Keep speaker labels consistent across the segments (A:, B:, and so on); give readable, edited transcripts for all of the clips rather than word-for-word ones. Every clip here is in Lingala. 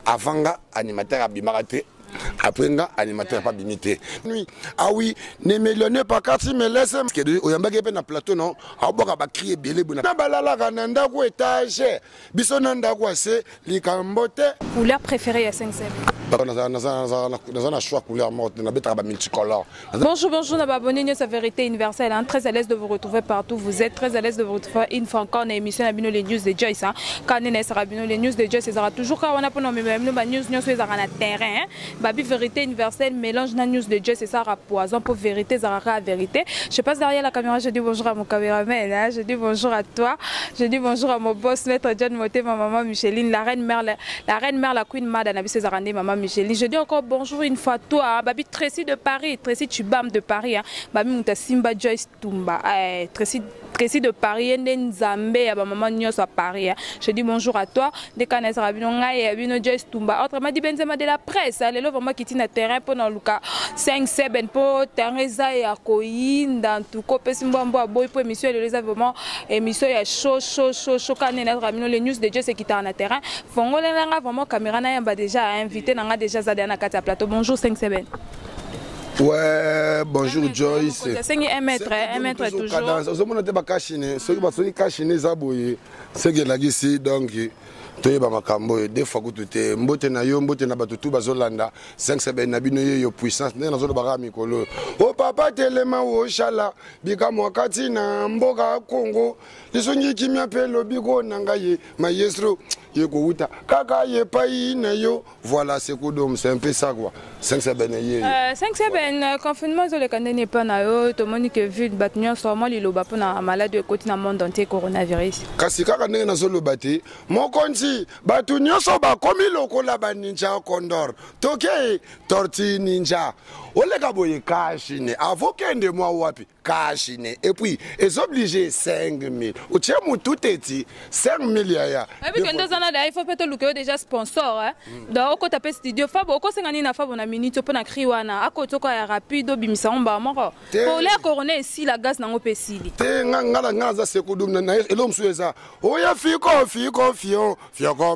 A: avant nga animateur abimaka te. Après nga animateur pas bimité. Ah oui, ne millionnaire pas quartier me laisse que oyamba ke na plateau non. Aboka ba crier belé bona. Na balala kananda ko étage. Biso nanda ko se likambote.
B: Couleur préférée à 5
A: Dans un choix couleur morte, on a multicolore.
B: Bonjour, bonjour, nous abonnés à Vérité Universelle. Hein. Très à l'aise de vous retrouver partout. Vous êtes très à l'aise de vous retrouver une fois encore dans l'émission Abino les news de Joyce. Quand on est Abino les news de Joyce, c'est toujours quand on a pour nous même news sur le terrain. Babi Vérité Universelle mélange la news de Joyce, c'est ça poison pour vérité, Zara vérité. Je passe derrière la caméra, je dis bonjour à mon caméraman, hein. Je dis bonjour à toi, je dis bonjour à mon boss, maître John Moté, ma maman Micheline, la reine mère, la queen Mada, Nabi Césarandé, maman Micheline. Je dis encore bonjour une fois toi, hein. Babi Tracy de Paris, Tracy Tubam de Paris, hein. Babi Mouta Simba Joyce Tumba, Tracy de Paris, Nzambe, ma maman Nyos à Paris. Hein. Je dis bonjour à toi, des canes Rabino Ngaï, Abino Joyce Tumba. Autrement dit Benzema de la presse, allez là vraiment qui tient terrain pour dans le cas 5-7 pour Teresa et Akoyin dans tout copé Simbambo à boy pour émission et les vraiment émission est chaud quand on Rabino les news de Joyce qui tient en terrain. Fongola nga vraiment caméra na yamba déjà invité na nga déjà Zadana Katia plateau. Bonjour 5-7.
A: Ouais, bonjour Joyce.
B: C'est un mètre toujours.
A: Vous avez dit que ceux qui cachent Zaboye, c'est que la ici donc toyeba makambo des fois que tu es mbote na yo mbote na batutu bazolanda 5-7 na bino yo puissance na zolo bara mikolo. O papa telema o shala bika mwakati na mboka Congo. Lisongi kimia pe lobiko nangaye maestro yeko uta kaka ye pai na yo voilà c'est kodom c'est un peu ça quoi 5-7 ye
B: 5-7 confinement sur le canal n'est pas na yo to moni que vu batnyo sûrement liloba pona malade de côté na monde entier coronavirus
A: kasi kaka ndenge na zolo bate mokonzi batu nyoso ba komi lokola ba ninja condor toke torti ninja olega boye kashine avokende moi wapi kashine et puis est obligé 5000 ou tient mon tout petit 5000 ya
B: et puis quand on a il faut peut-être le déjà sponsor hein donc quand taper studio fabo ko sengani na fabo na minute pour na kriwana akoto ko ya rapide bimisa omba moko pour les corona ici la gaz na ngopesili
A: te ngala ngaza sekudum na elo msueza oya fiko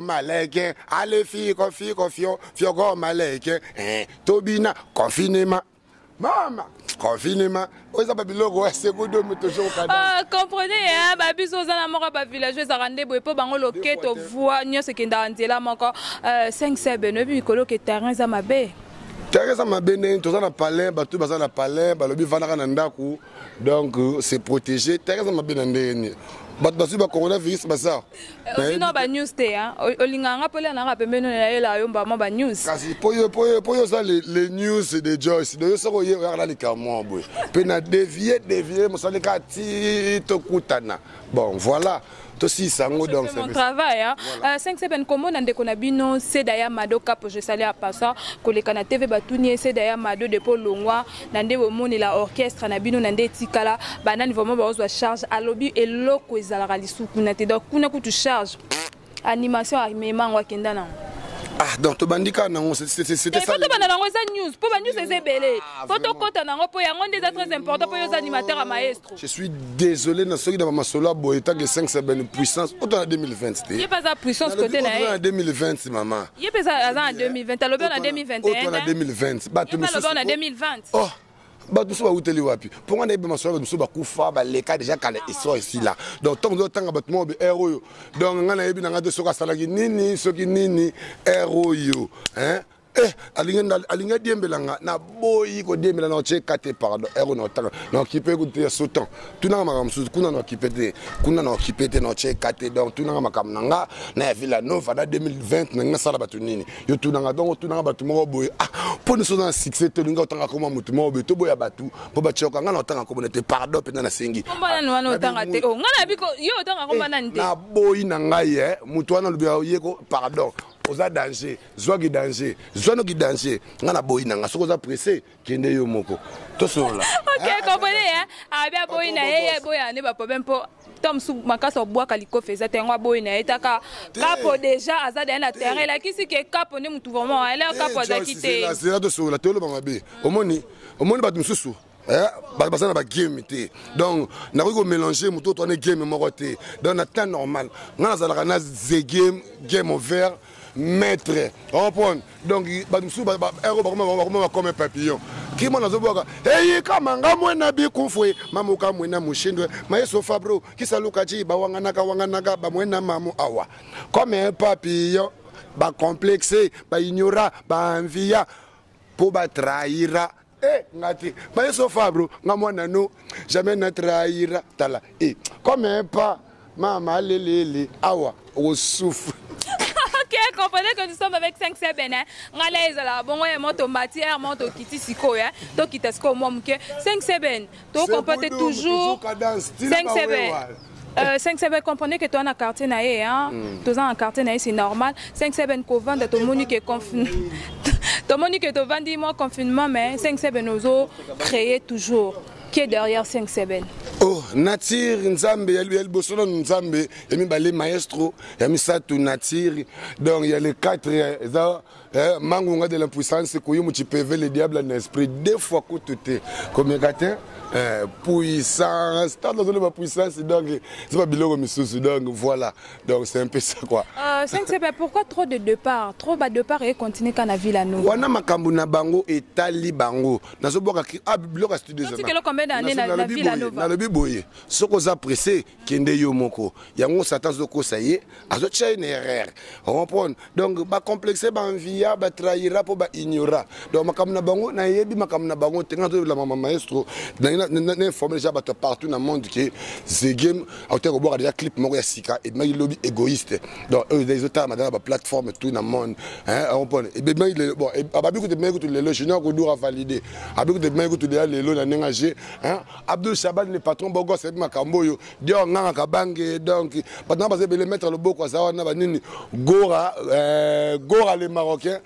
A: maleke ale fiko fiko maleke tobina confinement Maman, confinement. Vous avez biloko c'est que deux toujours
B: comprenez hein, babi sozana moko ba villageois arande boy po bango loketo voix nyose kenda nzela moko 5-7 benobi kolo ke terrain za mabe.
A: Terrain za mabe ne to na palais, batu baza na palais, balobi vanaka na ndaku. Donc c'est protégé. Terrain za mabe na ndeni. Batu ba coronavirus basa.
B: Non ba news te hein. Olinganga pole na pembeno na yela yo mbama ba news.
A: Kasi poyo ça les news de Joyce. De yo soko ye la likamo boy. Pe na dévier mosale ka ti to kutana. Bon voilà. Aussi sango donc
B: c'est mon travail hein. 5-7 comment na ndeko na bino c'est d'ailleurs Mado Cap je salue à passer koleka na TV batuni c'est d'ailleurs Mado de Paul Longwa na ndebo moni la orchestre na bino na ndetikala banani vraiment ba ozwa charge à lobby et loko ezala lisuku na te donc kuna kutu charge animation à memang wakenda na
A: ah donc to bandika nango c'était ça.
B: Faut bana nango ça news, pour ba news c'est belé. Faut to kota nango po yango déjà très important pour les animateurs à maestro.
A: Je suis désolé na soki dans ma solo boyeta que 5-7 puissance autant en 2020 c'était.
B: Il pas ça puissance côté na.
A: En 2020 maman.
B: Il pas ça en 2020, t'as le bien en 2021.
A: Autant en 2020.
B: Bah tu me le bien en 2020.
A: Oh. Batu so ba uteli wapi pour nga na be masola so ba kufa ba leka déjà kala iso ici là donc tant d'autres temps batu mo be héros donc nga na yebi na nga de soka salaki nini soki nini héros yo hein alinga diembelanga na boyi ko diembela na cheka te pardon héros na tanga na occupé ko te sautant tout na makamsu kuna na occupé te na cheka te donc tout na makam nanga na Villa Nova na 2020 na sala batu nini yo tout na donc tout na batu mo boy ah pour nous son succès te nga tanga ko mutu mo be to boya batu po ba choka nga na tanga ko te pardon pe na sengi
B: mbana no wana tanga te o nga na biko yo tanga ko mbana nte
A: na boyi na ngai mutu wana lubia yeko pardon oza danger zogi danger zono ki danger ngana boyi nanga sokoza pressé kende yo moko to sola
B: OK comprenez hein abia boyi na ye boya ne ba problème po tom sou makasa bois kaliko feza te ngwa boyi na etaka kapo déjà azada na terrain la kisi ke kapo ne mutu vraiment elle kapo za kité
A: c'est là to sola to lo bangabe omoni batu mususu basana ba game te donc na ko mélanger muto to na game moko te donc na temps normal ngana zalaka na ze game over maître. Comprendre. Donc badumsu ba héros ba comme un papillon. Qui m'a nazo boka. Hey kamanga mwena bikufwe mamuka mwena mushindwe. Maeso Fabro qui salukaji ba wanganaga ba mwena mamu awa. Comme un papillon ba complexé, ba ignora, ba envia pour ba trahira. Ngati Maeso Fabro ngamwana no jamais na trahira tala. Comme un pas Maman, lélé, awa, au souffle.
B: Ok, comprenez que nous sommes avec 5C Benin. Allez, là, bon, ouais, monte matière, monte kiti siko, hein. Donc, il t'esco moi, mouké. 5C Ben. Donc, on peut toujours. 5C Ben. 5C Ben, comprenez que toi, on a quartier naïe, hein. Tous en quartier naïe, c'est normal. 5C Ben, qu'on vend de ton monique est confiné. Ton monique est au vendiment confinement, mais 5C Ben, nous a créé toujours. Qui est derrière 5C Ben?
A: Oh, Natir Nzambe, il y a le Bosolo Nzambe, il y a le maestro, il y a Misatou Natir, donc il y a les 4 Mangunga de l'impuissance, qui peuvent le diable en esprit, 2 fois que tout est comme un gâteau. Puissance, tant dans la puissance, donc c'est pas biloko misusu, donc voilà, donc c'est un peu ça quoi.
B: 5C Ben, pourquoi trop de départ, trop bas départ et continuer quand la ville à nous?
A: Wana makambu na bango et tali bango, na so boka biloko studio
B: ça. Tu sais combien d'années la ville à nous?
A: Na le biboye, soko za pressé kende yo moko, yango satan zoko saye, azo tcha une erreur, comprendre. Donc ba complexer ba envia, ba trahira pour ba ignora. Donc makambu na bango na yebi makambu na bango tenga to la mama maestro. Informé déjà partout dans le monde que ce game a été déjà clip Moria Sika et il lobby égoïste. Donc les autres madame la plateforme tout dans le monde hein et bien il bon et beaucoup de mecs que les logiciels que doit valider. Beaucoup de mecs que les lots na engagé hein Abdul Shaban le patron bogo c'est makambo yo dio nganga kabange donc pendant parce que les mettre le boko ça na banini Gora les Marocains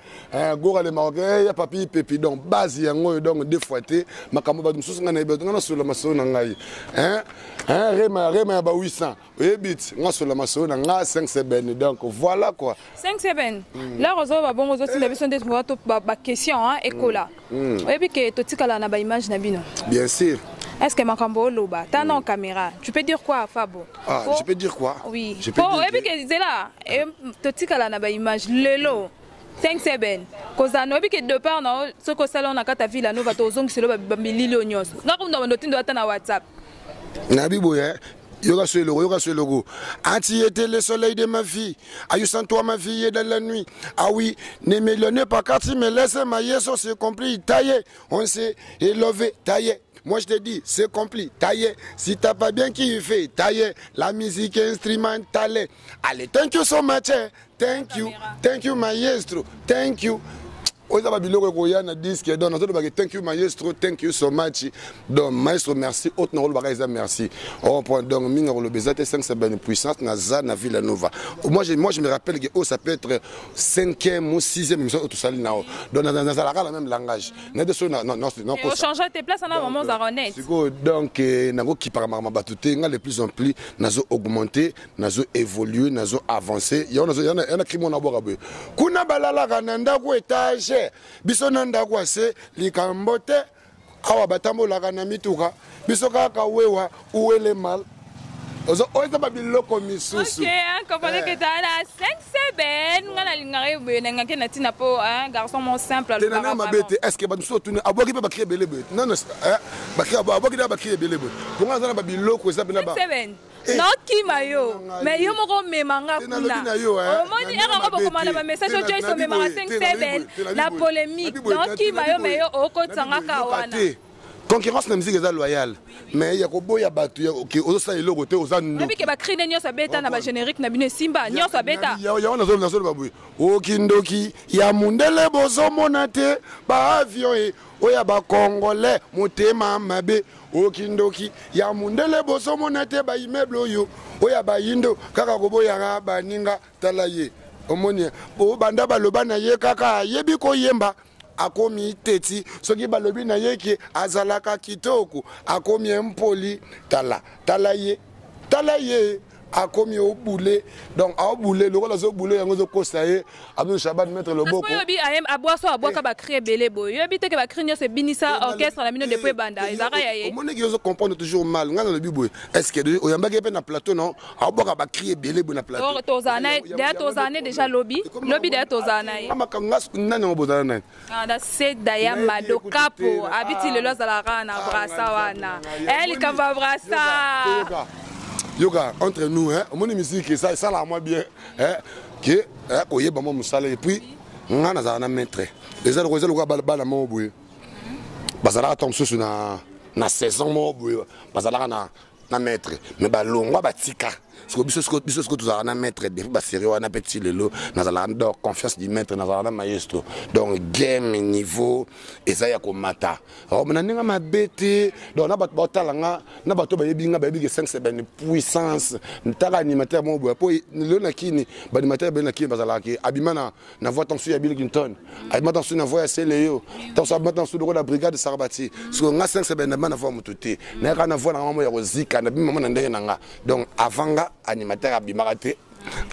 A: Gora les Marocains il y a papi pépi donc base yango donc deux fois té makambo ba mususu ngana ngana sur la maso na ngai rema ba 800 ebit nga sur la maso na nga 5C Ben donc voilà quoi
B: 5C Ben là rozo ba bongo zo tinda biso ndetro ba question hein ekola ebi ke totikala na ba image na bino
A: bien sûr.
B: Est-ce que Makambo Loba, t'as non caméra, tu peux dire quoi, Fabo?
A: Ah, je peux dire quoi?
B: Oui.
A: Je peux dire.
B: Et puis que c'est là, et totikala na ba image lelo. 5C Ben. Kozano ebi ke de part na ce que salon na kata ville no va to zongi selo ba mililo nyos. Na ko ndo tindo ata na WhatsApp.
A: Na biboye. Yoga sur le logo. Anti était le soleil de ma vie. Aïe sans toi ma vie dans la nuit. Ah oui, ne me pas quartier, mais laisse ma yeso, c'est compris, taillé. On s'est élevé, taillé. Moi je te dis, c'est compris, taillé. Si t'as pas bien kiffé, taillé. La musique instrumentale. Allez, thank you so much. Thank you maestro. Thank you. Thank you maestro, thank you so much. Donc maestro merci, autre rôle bagaisa merci. On prend donc minga le bezate 5C Ben puissance naza na Villa Nova. Moi je me rappelle que ça peut être 5e ou 6e émission tout ça nao. Donc dans la même langage. Non
B: on change tes places en moment zaronet.
A: Donc nango qui par mama batute nga de plus en plus nazo augmenter, nazo évoluer, nazo avancer. Il y en a qui mon aborabe. Kuna balala kananda ko étage biso nanda kwa se likambote awa batambola kana mituka biso kaka wewa uwele mal ozo oza babiloko misusu.
B: OK, comprenez que t'as la 5C Ben ngana lingare bena ngake na tina po un garçon mon simple
A: le baba mabete est-ce que banso tuni aboki ba créer belebe non ba créer aboki da ba créer belebe pour ngana babiloko eza bena ba
B: 5C Ben non qui mayo mais yo moko memanga kuna omoni era ko komanda ba message ojo iso memanga 5C Ben la polémique non qui mayo mais yo okotanga ka wana
A: concurrence na musique est loyale mais ya ko boya batu OK oza ile côté oza ndo
B: ebi ke ba crine nyo sa beta na ba générique na bino Simba nyo sa beta
A: ya wana zo na zo ba boy okindoki ya mundele bozo monate ba avion e oya ba congolais motema mabe okindoki ya mundele bozo monate ba immeuble oyo oya ba yindo kaka ko boya ga baninga talaye omoni o banda baloba na ye kaka yebi ko yemba akomi teti soki balobi na yeke azalaka kitoko akomi empoli tala ye a commis au boulet donc au boulet le rôle au boulet yango zo kosaye Abdou Chaban mettre le boko
B: yobi ayem aboaso aboka ba créer belé boy yobi te ke ba créer nyose binisa orchestre la mino depuis banda ezaka yaye
A: on que comprendre toujours mal ngana le biboy est-ce que oyambaki pe na plateau non aboka ba créer belé bo na plateau
B: tozana déjà lobby déjà tozana
A: amakanga nani ngobozana nani
B: da c'est daya mado capo habiti le loza la rana brasa wana elle kamba brasa
A: yoga entre nous hein mon musique ça la moi bien hein que oyeba mo musala et puis ngana za na maître les autres les ko bala mo boye bazala tom susu na saison mo boye bazala na maître mais balongwa batika biso tozala na maître des fois basérieux wana petit lelo nazala na confiance du maître nazala na maestro donc game niveau eza ya komata mona ninga mabete donc na bato batalanga na bato bayebinga bayebi 5 puissance ntaka animateur mo boya po lelo na kini ba animateur ben na kini bazala ki abimana na voix tension ya Bill Clinton abimana tension na voix ya Célio tension abimana tension de la brigade Sarabati so nga 5 na voix mututé na kana voix na mama ya rozika na bimama na ndenge nanga donc avanga animateur abimarate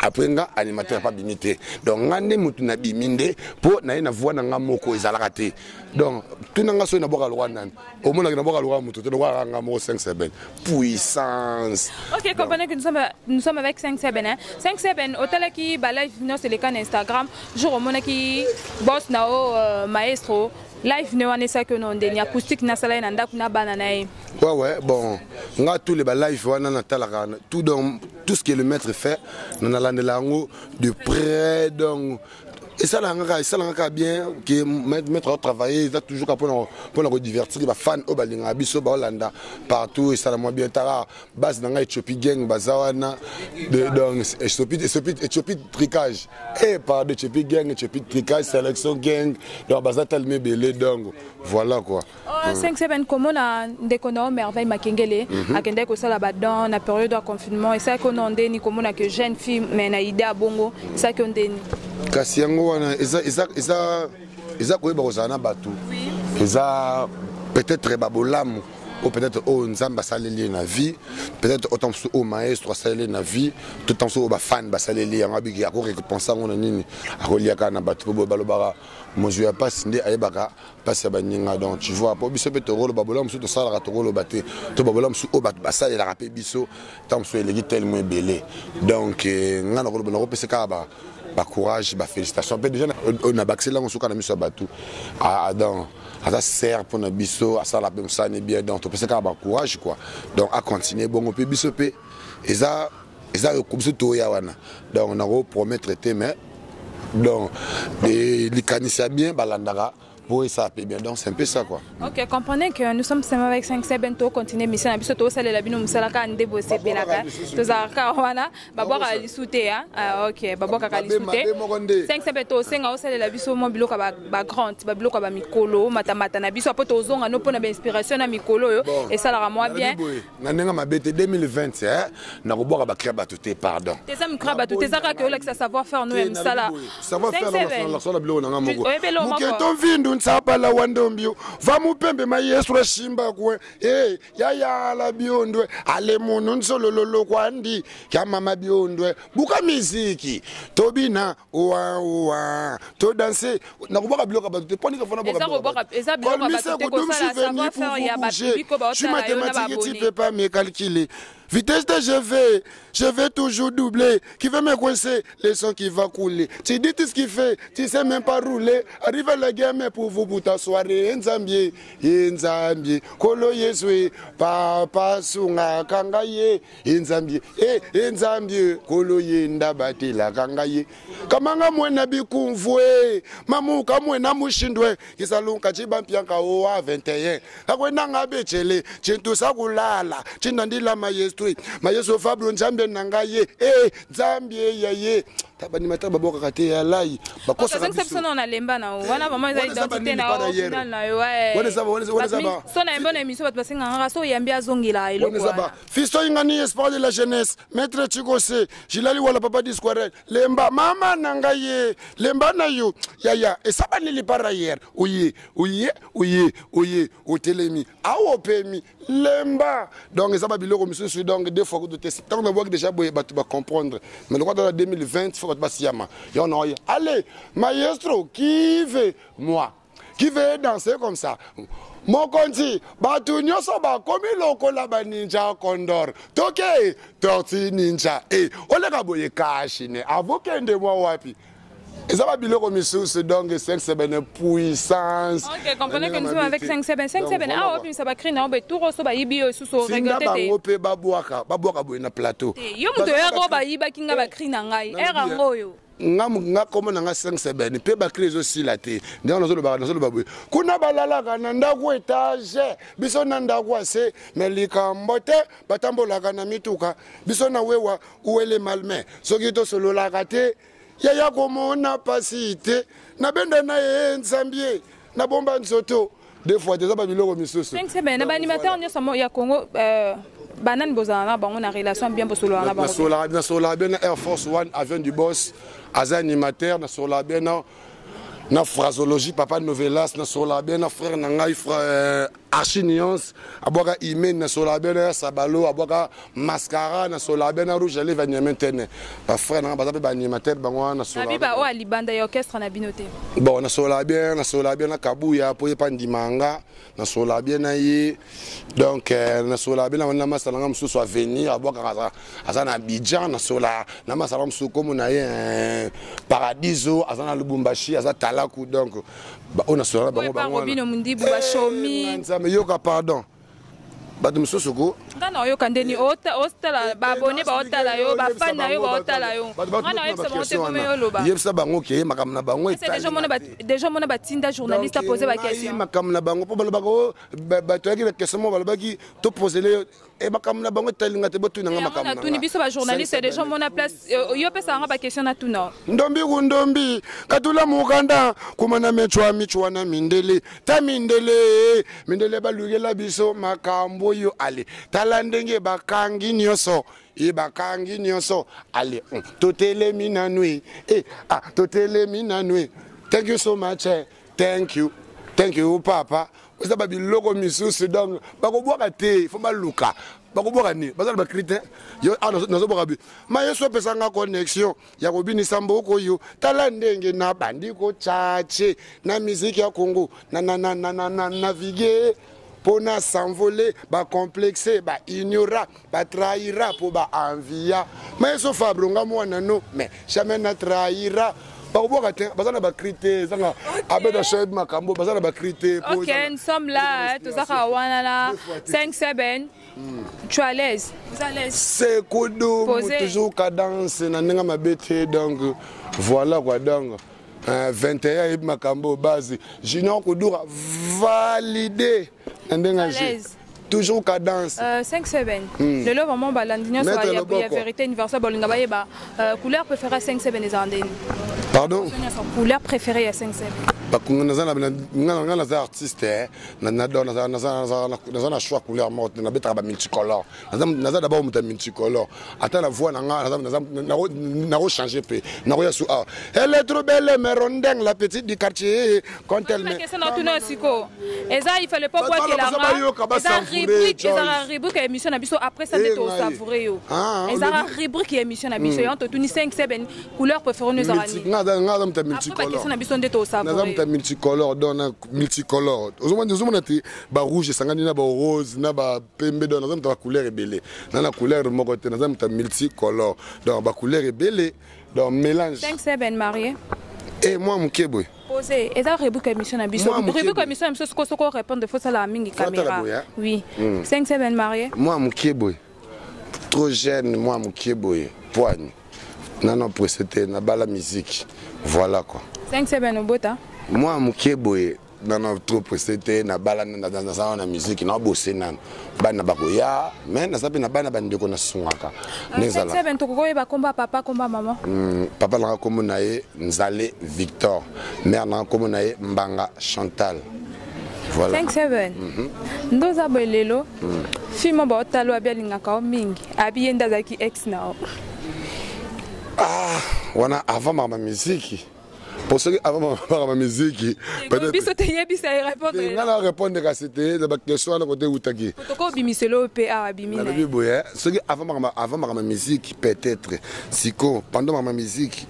A: après nga animateur pas bimité donc ngande mutu na biminde po na ina voix na nga moko ezalaka te donc tunanga so na boka lwa nani au moins na boka lwa mutu te lwa nga mo 5-7 puissance.
B: OK, comprenez que nous sommes avec 5-7 hein 5-7 hôtel qui ba live no c'est le cas Instagram jour au mona qui boss nao maestro live ne wana ça que non ndeni acoustique na sala na ndaku na banana
A: ouais bon nga tous les ba live wana na talaka tout donc tout ce que le maître fait na landela ngo de près donc et ça là bien que maître travailler il a toujours pour le divertir les fans au balinga biso ba Hollanda partout et ça moi bien tara base dans Ethiopie gang bazawana donc Ethiopie tricage et par de Ethiopie gang Ethiopie tricage sélection gang donc bazatal me belé donc voilà quoi
B: 5-7 comment na déconno merveille makengele akende ko sala badon na période de confinement et ça qu'on ndé ni comment na que jeune fille mais na idée bongo ça qu'on ndé
A: kasi yango wana eza koyeba kozala na bato eza peut-être babolamu ou peut-être au nzamba saleli na vie peut-être autant au maestro saleli na vie tout en au ba fan ba saleli yanga biki ako récompenser ngona nini akoliaka na bato bo balobaka mo je pas ndé ayebaka passe ba ninga donc tu vois po biso peut rôle babolamu to sala to rôle baté to babolamu o bato ba saleli la rapé biso tant so elegi tellement belé donc ngana rôle na repese ka ba courage, félicitations. Déjà, on a baxé là, on s'est mis sur bateau. Adam, ça sert pour notre biseau, ça la même ça n'est bien. Donc, on peut se faire courage quoi. Donc, à continuer, bon, on peut biseauper. Et ça, comme ça, tout yawana. Donc, on a promettre traiter, mais donc, les canissés bien, balandara. Oui, ça peut bien, donc c'est un peu ça quoi.
B: Ok, comprenez que nous sommes seulement avec 5-7 bientôt continuer mission na biso to sala la bino musala ka ndebo sebelaka to zaka wana babwa ka lisute hein. Ok, babwa ka lisute 5-7 to senga o sala la biso mo biloka ba grand ba biloka ba mikolo matamata na biso apoto zonga no pona ba inspiration na mikolo yo et ça la moi bien.
A: Na nenga mabete 2020 hein na robora ba créer batuté pardon.
B: Tes am créer batuté ça ka que savoir faire nous même ça là.
A: Savoir faire la sala bilo na ngamo. Muketo vindu nsabala wandombio vamupembe mayesu shimba kwe ya la biondwe ale munu nsolololo kwandi kama mabiondwe buka miziki tobina wa to danser na kubaka bloka ba poni ka fona boka
B: eza bloka ba ko sala savoir faire ya ba public ba
A: je mathématique tu peux pas me calculer. Vitesse de je vais toujours doubler. Qui veut me coincer, les sons qui va couler. Tu dis tout ce qu'il fait, tu sais même pas rouler. Arrive à la gamme pour vous pour ta soirée. Nzambie, Kolo Yeswe, Papa Sunga Kangaye, Nzambie, Nzambie, Kolo Yenda Batila Kangaye. Kamanga mwena bikumvwe, mamu kamwena mushindwe, kisalunka chibampianka oa 21. Akwena bechele, chintu sakulala, chinandila mayestu. Mayesu Fabio Nzambe nangaye Nzambie yaye tabani mata baboka kate ya lai bakosa
B: kabisa. Sasa on a lemba na wana mama za identité na final na yo wana saba sona mbona émission bat basinga ngaka so yambia zongila ilo kwa
A: fisto ingani espoir de la jeunesse maître Chikose Jilali wala papa disquare lemba mama nangaye lemba na yo ya esabani li para hier oye otelemi awo pemi lemba donc esaba biloko monsieur donc deux fois que tu es tant de déjà tu vas comprendre mais le quoi dans 2020 il faut que tu vas siama et on a allez maestro qui veut moi qui veut danser comme ça Mokonzi, batu nyoso ba komi loko la ba ninja condor. Toke, torti ninja. Eh, ole ka boye kashi ne. Avokende mwa wapi. Ils ont biloko misusu donc 5-7 puissance.
B: OK, comprenez que nous sommes avec 5-7. 5-7 ah oui, ça va créer na ba tout reso ba yibi sous so regretter.
A: Singa bango pe babuaka boye na plateau.
B: Yo muto ero ba yiba kinga ba créer na ngai. Era ngoyo.
A: nga komo nanga 5-7 pe ba créer aussi la te ndio nazo lo babu kuna balala kana ndako etage biso na ndako ase melika mbote batambola kana mituka biso na wewa uwele malme soki to solo la kate ya komona pasite na benda na nzambie na bomba nzoto des fois des ababiloko misusu
B: 5-7 na ba animateur nyo samo ya Congo banane bozana bango na relation bien bosolo na bango
A: na sola bien Air Force One avion du boss as animateur na sola bien na phrasologie papa novelas na sola bien na frère na ngai frère Archinions aboka imen na sola bien sabalo aboka mascara na sola bien rouge les vanyamantene ba frère na ba ba animateur bango na sola
B: bien ba o alibanda ya orchestre na binote
A: bon na sola bien na kabuya po pandimanga na sola bien na yi donc na sola bien na masala ngam so venir aboka azana Abidjan na sola na masala ngam comme na yi paradiso azana Lubumbashi azata donc on a sola bango
B: bino mundibu ba shomi
A: mais yoka pardon batu mususuku
B: ngana yo kandeni ostala ba abonné ba otala yo ba fan na yo ba otala yo ngana yo se monter comme yo loba
A: yebsa bango ke makamna bango
B: déjà mona ba tinda journaliste a posé ba question
A: makamna bango po baloba ko ba to yaki question mo baloba ki to poser le e makamna bango talinga te botu nga makamna
B: na tuni biso ba journaliste déjà mona place yo pesa nga ba question na tuna
A: ndombi katula mukanda kumana michwa na mindele ta mindele balugela biso makambo yo ale tala ndenge bakangi nyoso bakangi nyoso ale totele minanui totele minanui thank you so much thank you papa oza babiloko misusu donc bakobwaka te fo baluka bakobwaka ni bazala bakrite yo nazoboka bi ma yesu apesanga connexion ya kobinisa mboko yo tala ndenge na bandiko chache na musique ya Congo na naviguer pona s'envoler ba complexer ba ignorer ba trahira pour ba envia mais so fablonga mwana no mais jamais na trahira bakobwaka te bazana bakrite zanga abeda shed makambo bazana bakrite
B: OK nous sommes là tozaka wana la 5-7 tu es à l'aise vous à l'aise
A: c'est kodo toujours cadence na nenga mabete donc voilà quoi donc 21 makambo base Junior Kudura validé toujours cadence
B: 5-7 le lo vraiment balandinyo so ya vérité universelle bolinga bayeba couleur préférée 5-7 les andeni
A: pardon
B: couleur préférée à 5-7
A: nga artiste na choix couleur morte na beta ba multicolore naza d'abord muta multicolore ata la voix na changer pe na ya sou elle est trop belle mais rondeng la petite du quartier quand elle me
B: il fallait pas voir qu'elle a rubrique émission na biso après ça de to savourer yo ezara rubrique émission na biso yanto tuni 5-7 couleur préférée nous arani
A: nga muta multicolore
B: na biso de to savourer
A: multicolore donc multicolore ozomona te ba rouge sangani na ba rose na ba pembe donc naza muta ba couleur ebele na couleur moko te naza muta multicolore donc ba couleur ebele donc mélange
B: 5-7 marié
A: et moi mukeboy
B: posé et ça rubrique émission na biso rubrique émission na biso soko répondre faut ça la mingi caméra oui 5-7 marié
A: moi mukeboy trop jeune moi mukeboy poigne non précédé na bala musique voilà quoi
B: 5-7 obota
A: moi mukeboy non trop précédé na bala dans la musique na bosser nan bana bakoya mais na sape na bana bandeko na sungaka
B: nezala 5-7 toko ba komba papa komba maman
A: papa na komo na ye Nzale Victor mère na komo na ye Mbanga Chantal voilà
B: 5-7 ndoza bolelo fimo ba otalo abialinga ka mingi abienda zaki ex na
A: wana avant ma musique Pour ceux qui avant ma musique,
B: peut-être. Biso te yebi ça répondre.
A: Ngala répondre à c'était la question à côté utaki.
B: Toko bimiselo PA abimina.
A: La biboya, ceux qui avant ma musique peut-être siko pendant ma musique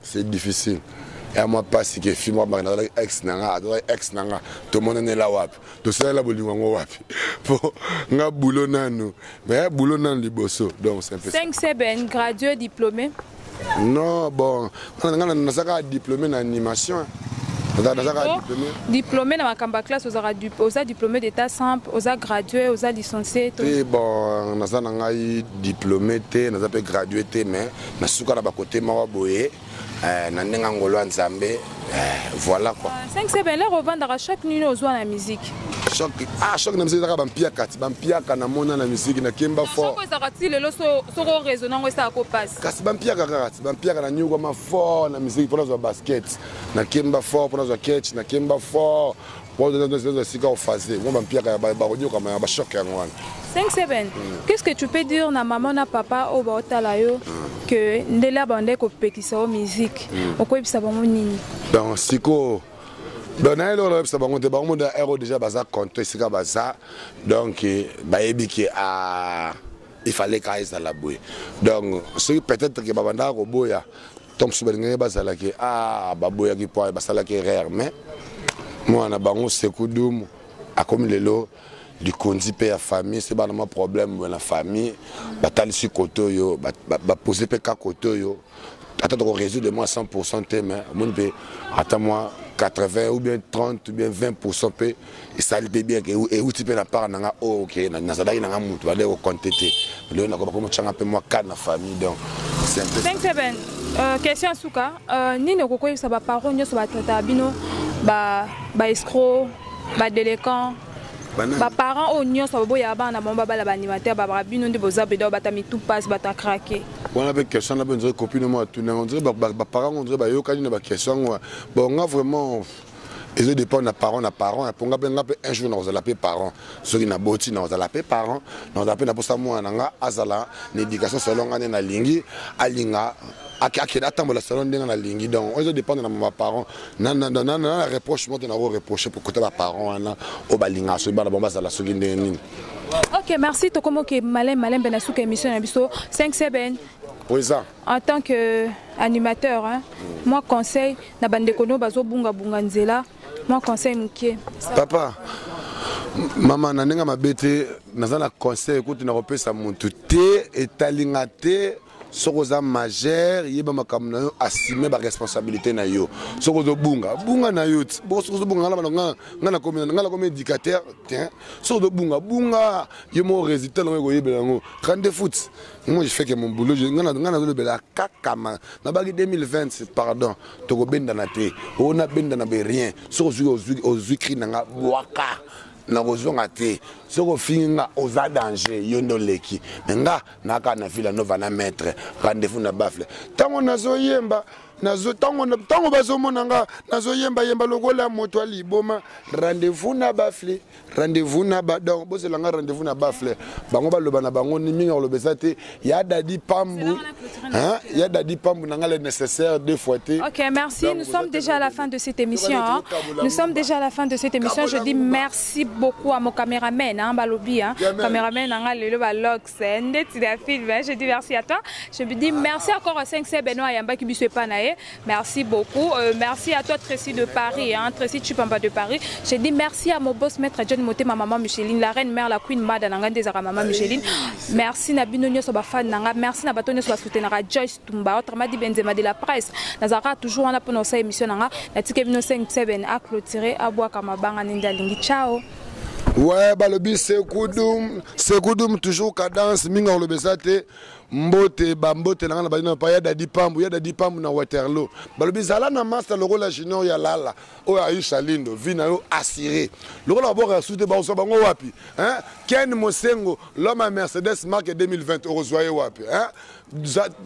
A: c'est difficile. Et moi pas si que film moi ex nanga tout le monde est là wapi. Tout ça là bolingo wapi. Pour nga boulot nanu. Mais boulot nan liboso. Donc c'est un peu
B: 5-7 gradué diplômé.
A: Non, bon, on a diplômé en animation.
B: Diplômé dans ma classe, on a diplômé d'état simple, on a gradué, on a licencié.
A: Et bon, on a diplômé, on a gradué, mais on a côté Mawaboye, voilà quoi.
B: 5-7 là, revendre à chaque nuit aux la musique.
A: Chaque musique a bampiaka na mona na musique na kemba fort.
B: Chaque fois le so résonnant ça ko passe.
A: Kasi bampiaka na nyugo ma fort na musique pour la basket. Na kemba fort pour la catch na kemba fort. Pour de sika au phasé. Moi bampiaka ba comme ba choc ya ngwana.
B: 5-7. Qu'est-ce que tu peux dire na maman na papa au baotala yo que ndela bande ko pekisa o musique. Okoyebisa bango nini?
A: Donc siko donc déjà baza compte sika baza donc bayebi ki a il fallait qu'il y ait la bouée. Donc peut-être que babanda ko boya tom soubenga bazala ki baboya ki po basala ki rare mais moi na bango sekudum a comme lelo du kondi pe ya famille c'est pas un problème dans la famille batali si koto yo ba poser pe ka koto yo attends qu'on résout de moi 100% mais mon pe attends moi 80 ou bien 30 ou bien 20% pe et ça le bien que et où tu peux la part nanga OK na ça nanga mutu ba le contenter le na ko ko changa pe moi quatre na famille donc c'est un peu
B: question suka nini okoko ça ba parents nyo so ba tata bino ba escroc ba délinquant ba parents au nyo so boya bana bomba bala ba animateur ba bino ndi boza bedo batami tout passe bata craquer.
A: On avait question là ben copine moi tout on dirait ba parents on dirait ba yo kani na ba question bon on a vraiment et ça dépend de parents pour un jour nous allons appeler parents ceux qui na boti nous allons appeler parents nous allons appeler pour ça moi nanga azala l'éducation selon ngane na lingi alinga akida tambola salon ndenga na lingi donc ça dépend de mes parents na reproche moi na reprocher pour côté ba parents na o balinga so ba bomba za la soki ndeni.
B: OK, merci to comme que malin benasuka émission na biso 5-7.
A: Oui ça.
B: En tant que animateur moi conseil na bande kono bazo bunga nzela moi conseil mukie.
A: Papa maman na nenga mabete nazana conseil écoute na repesa muntu te etalinga te sokoza majeur yeba makamna yo assumer ba responsabilité na yo sokozo bunga na yo sokozo bunga ngana comme éducateur tiens sokozo bunga yo mo résultat na ko yebela ngo rende foot moi je fais que mon boulot ngana zo bela kakama na bagi 2020 pardon to ko benda na te ona benda na be rien sokozo ozukri na waka na kozonga te soko finga oza danger yondo leki nga naka na vila nova na maître rendez-vous na bafle tango nazoyemba tango bazomona nga nazoyemba lokola moto aliboma rendez-vous na bafle rendez-vous na ba donc bozela nga rendez-vous na bafle bango baloba na bango ni minga lobesa te ya dadi pambu ya dadi pambu nanga le nécessaire deux fois te.
B: OK, merci. Donc, nous sommes déjà à la fin de cette émission. Nous sommes déjà à la fin de cette émission. Je dis merci beaucoup à mon caméraman balobi caméraman nanga le balox ndeti da film. Je dis merci à toi. Je me dis merci encore à 5C Benoît Yamba qui bisou pas naé. Merci beaucoup. Merci à toi Tracy de Paris Tracy Chupamba de Paris. Je dis merci à mon boss maître John Moté, ma maman Micheline, la reine mère, la queen mad nanga des maman Micheline. Merci na binonyo so ba fan nanga. Merci na batonyo so soutenir Joyce Tumba, autrement dit Benzema de la presse. Nazara toujours on a pour nos émission nanga. Na tike bino 5-7 à clôturer à boire comme banga ninda lingi. Ciao.
A: Ouais, balobi sekudum toujours cadence minga le besate mbote bambote nanga na ba ya dadi pambu na Waterloo balobi zala na master le rôle junior ya lala o Aisha Lindo vina yo assuré le rôle d'abord soute ba so bango wapi Ken Mosengo l'homme à Mercedes marque 2020 eurozoye wapi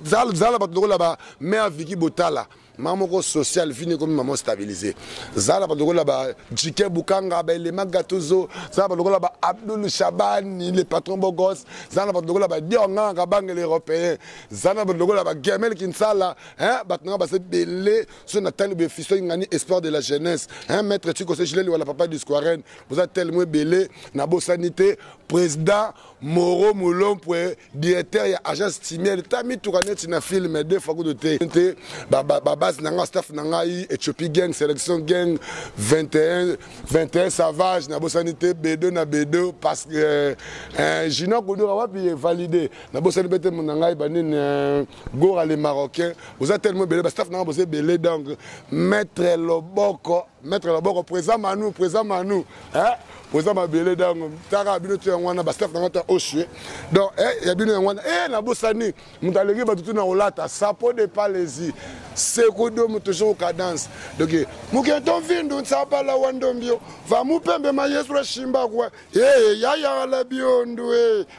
A: zala ba le rôle ba mais Vicky Botala maman social fini comme maman stabilisé zala ba lokola ba Jike Bukanga ba Elema Gatuzo zala ba lokola ba Abdul Shabani le patron Bogos zala ba lokola ba Dionga Kabang les européens zala ba lokola ba Gamel Kinsala hein batna ba se belé so na tali be fiso ngani espoir de la jeunesse hein maître Tiko Sechileli wala papa du Squaren vous êtes tellement belé na bo sanité président Moro Moulon pour directeur ya agence Timiel tami tourner na film deux fois de thé ba base nanga staff nanga Ethiopie gang sélection gang 21 savage na bo sanité B2 na B2 parce que Jino Kodora wapi validé na bo sanité nanga banine Gora les Marocains vous êtes tellement belé ba staff nanga bosé belé donc maître Loboko présent Manu hein présent Mabelé donc tara bino tu ngwana ba staff nanga ta oshwe donc ya bino ngwana na bosani mutaleki ba tutu na olata sapo de palesi sekodo mutojo cadence donc mukenton vindu nsapa la wandombio va mupembe ma Yesu shimba kwa ya la biondu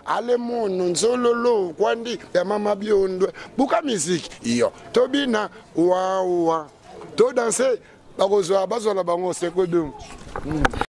A: ale mono nzololo kwandi ya mama biondu buka musique iyo tobina wa to danser bakozwa bazwa la bango sekodo